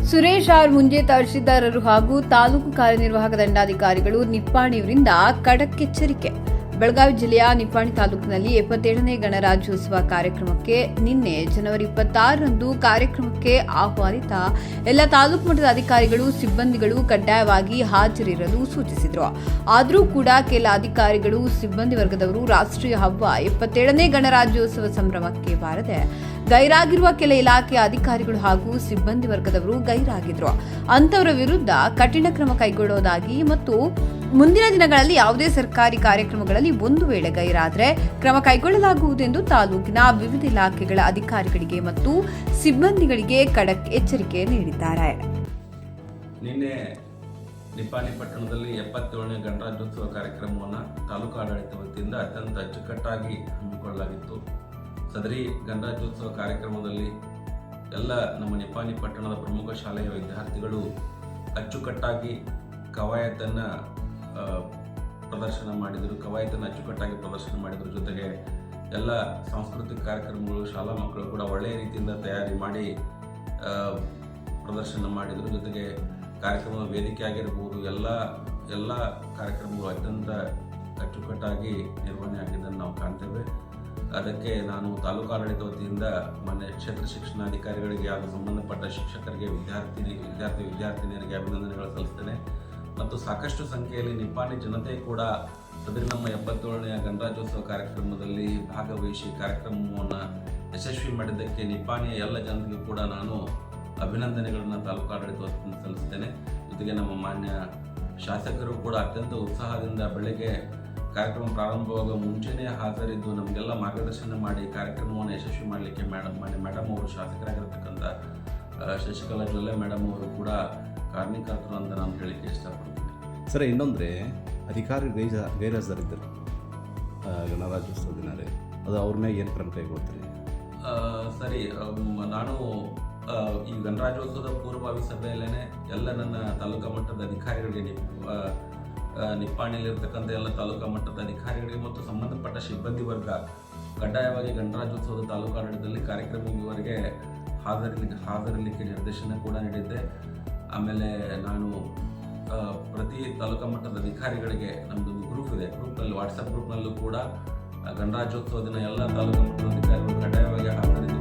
Suresh R ಮುಂಜೆ ತಹಶೀಲ್ದಾರರು ಹಾಗೂ ತಾಲೂಕು ಕಾರ್ಯನಿರ್ವಾಹಕ ದಂಡಾಧಿಕಾರಿಗಳು ನಿಪ್ಪಾಣಿಯವರಿಂದ ಖಡಕ್ ಎಚ್ಚರಿಕೆ. ಬೆಳಗಾವಿ ಜಿಲ್ಲೆಯ ನಿಪ್ಪಾಣಿ ತಾಲೂಕಿನಲ್ಲಿ 77ನೇ ಗಣರಾಜ್ಯೋತ್ಸವ ಕಾರ್ಯಕ್ರಮಕ್ಕೆ ನಿನ್ನೆ ಜನವರಿ 26ರಂದು ಕಾರ್ಯಕ್ರಮಕ್ಕೆ ಆಹ್ವಾನಿತ ಎಲ್ಲ ತಾಲೂಕು ಮಟ್ಟದ ಅಧಿಕಾರಿಗಳು ಸಿಬ್ಬಂದಿಗಳು ಕಡ್ಡಾಯವಾಗಿ ಹಾಜರಿರಲು ಸೂಚಿಸಿದರು. ಆದರೂ ಕೂಡ ಕೆಲ ಅಧಿಕಾರಿಗಳು ಸಿಬ್ಬಂದಿ ವರ್ಗದವರು ರಾಷ್ಟ್ರೀಯ ಹಬ್ಬ 77ನೇ ಗಣರಾಜ್ಯೋತ್ಸವ ಸಂಭ್ರಮಕ್ಕೆ ಬಾರದೆ ಗೈರಾಗಿರುವ ಕೆಲ ಇಲಾಖೆಯ ಅಧಿಕಾರಿಗಳು ಹಾಗೂ ಸಿಬ್ಬಂದಿ ವರ್ಗದವರು ಗೈರಾಗಿದ್ರು. ಅಂತವರ ವಿರುದ್ಧ ಕಠಿಣ ಕ್ರಮ ಕೈಗೊಳ್ಳುವುದಾಗಿ ಮತ್ತು ಮುಂದಿನ ದಿನಗಳಲ್ಲಿ ಯಾವುದೇ ಸರ್ಕಾರಿ ಕಾರ್ಯಕ್ರಮಗಳಲ್ಲಿ ಒಂದು ವೇಳೆ ಗೈರಾದರೆ ಕ್ರಮ ಕೈಗೊಳ್ಳಲಾಗುವುದೆಂದು ತಾಲೂಕಿನ ವಿವಿಧ ಇಲಾಖೆಗಳ ಅಧಿಕಾರಿಗಳಿಗೆ ಮತ್ತು ಸಿಬ್ಬಂದಿಗಳಿಗೆ ಖಡಕ್ ಎಚ್ಚರಿಕೆ ನೀಡಿದ್ದಾರೆ. ನಿನ್ನೆ ನಿಪ್ಪಾಣಿ ಪಟ್ಟಣದಲ್ಲಿ 77ನೇ ಗಣರಾಜ್ಯೋತ್ಸವ ಕಾರ್ಯಕ್ರಮವನ್ನು ತಾಲೂಕು ಆಡಳಿತ ವತಿಯಿಂದ ಅತ್ಯಂತ ಅಚ್ಚುಕಟ್ಟಾಗಿ ಹಮ್ಮಿಕೊಳ್ಳಲಾಗಿತ್ತು. ಸದರಿ ಗಣರಾಜ್ಯೋತ್ಸವ ಕಾರ್ಯಕ್ರಮದಲ್ಲಿ ಎಲ್ಲ ನಮ್ಮ ನಿಪ್ಪಾಣಿ ಪಟ್ಟಣದ ಪ್ರಮುಖ ಶಾಲೆಯ ವಿದ್ಯಾರ್ಥಿಗಳು ಅಚ್ಚುಕಟ್ಟಾಗಿ ಕವಾಯತನ್ನು ಅಚ್ಚುಕಟ್ಟಾಗಿ ಪ್ರದರ್ಶನ ಮಾಡಿದರು. ಜೊತೆಗೆ ಎಲ್ಲ ಸಾಂಸ್ಕೃತಿಕ ಕಾರ್ಯಕ್ರಮಗಳು ಶಾಲಾ ಮಕ್ಕಳು ಕೂಡ ಒಳ್ಳೆಯ ರೀತಿಯಿಂದ ತಯಾರಿ ಮಾಡಿ ಪ್ರದರ್ಶನ ಮಾಡಿದರು. ಜೊತೆಗೆ ಕಾರ್ಯಕ್ರಮದ ವೇದಿಕೆ ಆಗಿರಬಹುದು ಎಲ್ಲ ಕಾರ್ಯಕ್ರಮಗಳು ಅತ್ಯಂತ ಅಚ್ಚುಕಟ್ಟಾಗಿ ನಿರ್ವಹಣೆ ಆಗಿದ್ದನ್ನು ನಾವು ಕಾಣ್ತೇವೆ. ಅದಕ್ಕೆ ನಾನು ತಾಲೂಕು ಆಡಳಿತ ವತಿಯಿಂದ ಮಾನ್ಯ ಕ್ಷೇತ್ರ ಶಿಕ್ಷಣಾಧಿಕಾರಿಗಳಿಗೆ ಹಾಗೂ ಸಂಬಂಧಪಟ್ಟ ಶಿಕ್ಷಕರಿಗೆ ವಿದ್ಯಾರ್ಥಿನಿಯರಿಗೆ ಅಭಿನಂದನೆಗಳು ಸಲ್ಲಿಸ್ತೇನೆ. ಮತ್ತು ಸಾಕಷ್ಟು ಸಂಖ್ಯೆಯಲ್ಲಿ ನಿಪ್ಪಾಣಿ ಜನತೆ ಕೂಡ ಸದರಿ ನಮ್ಮ 77ನೇ ಗಣರಾಜ್ಯೋತ್ಸವ ಕಾರ್ಯಕ್ರಮದಲ್ಲಿ ಭಾಗವಹಿಸಿ ಕಾರ್ಯಕ್ರಮವನ್ನು ಯಶಸ್ವಿ ಮಾಡಿದ್ದಕ್ಕೆ ನಿಪ್ಪಾಣಿಯ ಎಲ್ಲ ಜನತೆಗೂ ಕೂಡ ನಾನು ಅಭಿನಂದನೆಗಳನ್ನು ತಾಲೂಕು ಆಡಳಿತ ವತಿಯಿಂದ ಸಲ್ಲಿಸ್ತೇನೆ. ಜೊತೆಗೆ ನಮ್ಮ ಮಾನ್ಯ ಶಾಸಕರು ಕೂಡ ಅತ್ಯಂತ ಉತ್ಸಾಹದಿಂದ ಬೆಳಗ್ಗೆ ಕಾರ್ಯಕ್ರಮ ಪ್ರಾರಂಭವಾಗುವ ಮುಂಚೆನೇ ಹಾಜರಿದ್ದು ನಮಗೆಲ್ಲ ಮಾರ್ಗದರ್ಶನ ಮಾಡಿ ಕಾರ್ಯಕ್ರಮವನ್ನು ಯಶಸ್ವಿ ಮಾಡಲಿಕ್ಕೆ ಮೇಡಮ್ ಅವರು ಶಾಸಕರಾಗಿರ್ತಕ್ಕಂಥ ಶಶಿಕಲಾ ಜೊಲ್ಲೆ ಮೇಡಮ್ ಅವರು ಕೂಡ ಕಾರಣೀಕರ್ತರು ಅಂತ ನಾನು ಹೇಳಲಿಕ್ಕೆ ಇಷ್ಟಪಡ್ತೀನಿ. ಸರ್, ಇನ್ನೊಂದರೆ ಅಧಿಕಾರಿ ಗೈರಾಜರಿದ್ದರು ಗಣರಾಜ್ಯೋತ್ಸವ ದಿನವೇ, ಅದು ಅವ್ರ ಮೇಲೆ ಏನು ಕ್ರಮ ಕೈಗೊಳ್ತೀರಿ? ಸರಿ, ನಾನು ಈ ಗಣರಾಜ್ಯೋತ್ಸವದ ಪೂರ್ವಭಾವಿ ಸಭೆಯಲ್ಲೇ ಎಲ್ಲ ನನ್ನ ತಾಲೂಕಾ ಮಟ್ಟದ ಅಧಿಕಾರಿಗಳಿಗೆ ನಿಪ್ಪಾಣಿಯಲ್ಲಿರ್ತಕ್ಕಂಥ ಎಲ್ಲ ತಾಲೂಕಾ ಮಟ್ಟದ ಅಧಿಕಾರಿಗಳಿಗೆ ಮತ್ತು ಸಂಬಂಧಪಟ್ಟ ಸಿಬ್ಬಂದಿ ವರ್ಗ ಕಡ್ಡಾಯವಾಗಿ ಗಣರಾಜ್ಯೋತ್ಸವದ ತಾಲೂಕು ಆಡಳಿತದಲ್ಲಿ ಕಾರ್ಯಕ್ರಮವರೆಗೆ ಹಾಜರಿರಲಿಕ್ಕೆ ನಿರ್ದೇಶನ ಕೂಡ ನೀಡಿದ್ದೆ. ಆಮೇಲೆ ನಾನು ಪ್ರತಿ ತಾಲೂಕಾ ಮಟ್ಟದ ಅಧಿಕಾರಿಗಳಿಗೆ ನಮ್ಮದು ಗ್ರೂಪ್ ಇದೆ, ವಾಟ್ಸಪ್ ಗ್ರೂಪ್ನಲ್ಲೂ ಕೂಡ ಗಣರಾಜ್ಯೋತ್ಸವ ದಿನ ಎಲ್ಲ ತಾಲೂಕಾ ಮಟ್ಟದ ಅಧಿಕಾರಿಗಳು ಕಡ್ಡಾಯವಾಗಿ ಹಾಜರಿದ್ದು